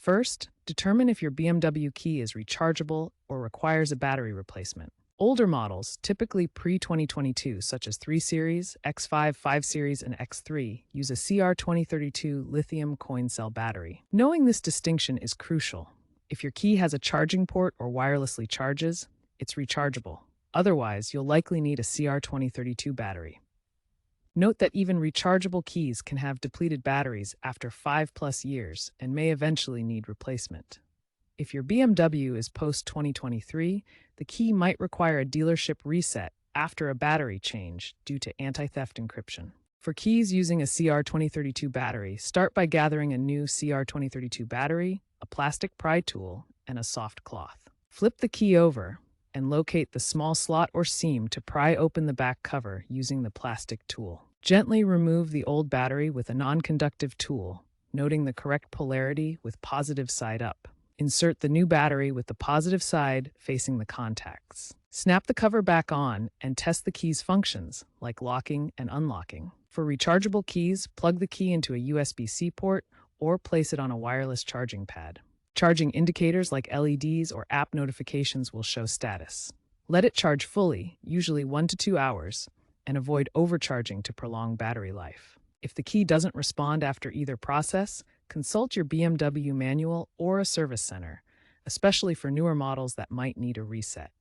First, determine if your BMW key is rechargeable or requires a battery replacement. Older models, typically pre-2022, such as 3 Series, X5, 5 Series, and X3, use a CR2032 lithium coin cell battery. Knowing this distinction is crucial. If your key has a charging port or wirelessly charges, it's rechargeable. Otherwise, you'll likely need a CR2032 battery. Note that even rechargeable keys can have depleted batteries after 5+ years and may eventually need replacement. If your BMW is post-2023, the key might require a dealership reset after a battery change due to anti-theft encryption. For keys using a CR2032 battery, start by gathering a new CR2032 battery, a plastic pry tool, and a soft cloth. Flip the key over and locate the small slot or seam to pry open the back cover using the plastic tool. Gently remove the old battery with a non-conductive tool, noting the correct polarity with positive side up. Insert the new battery with the positive side facing the contacts. Snap the cover back on and test the key's functions, like locking and unlocking. For rechargeable keys, plug the key into a USB-C port or place it on a wireless charging pad. Charging indicators like LEDs or app notifications will show status. Let it charge fully, usually 1 to 2 hours, and avoid overcharging to prolong battery life. If the key doesn't respond after either process, consult your BMW manual or a service center, especially for newer models that might need a reset.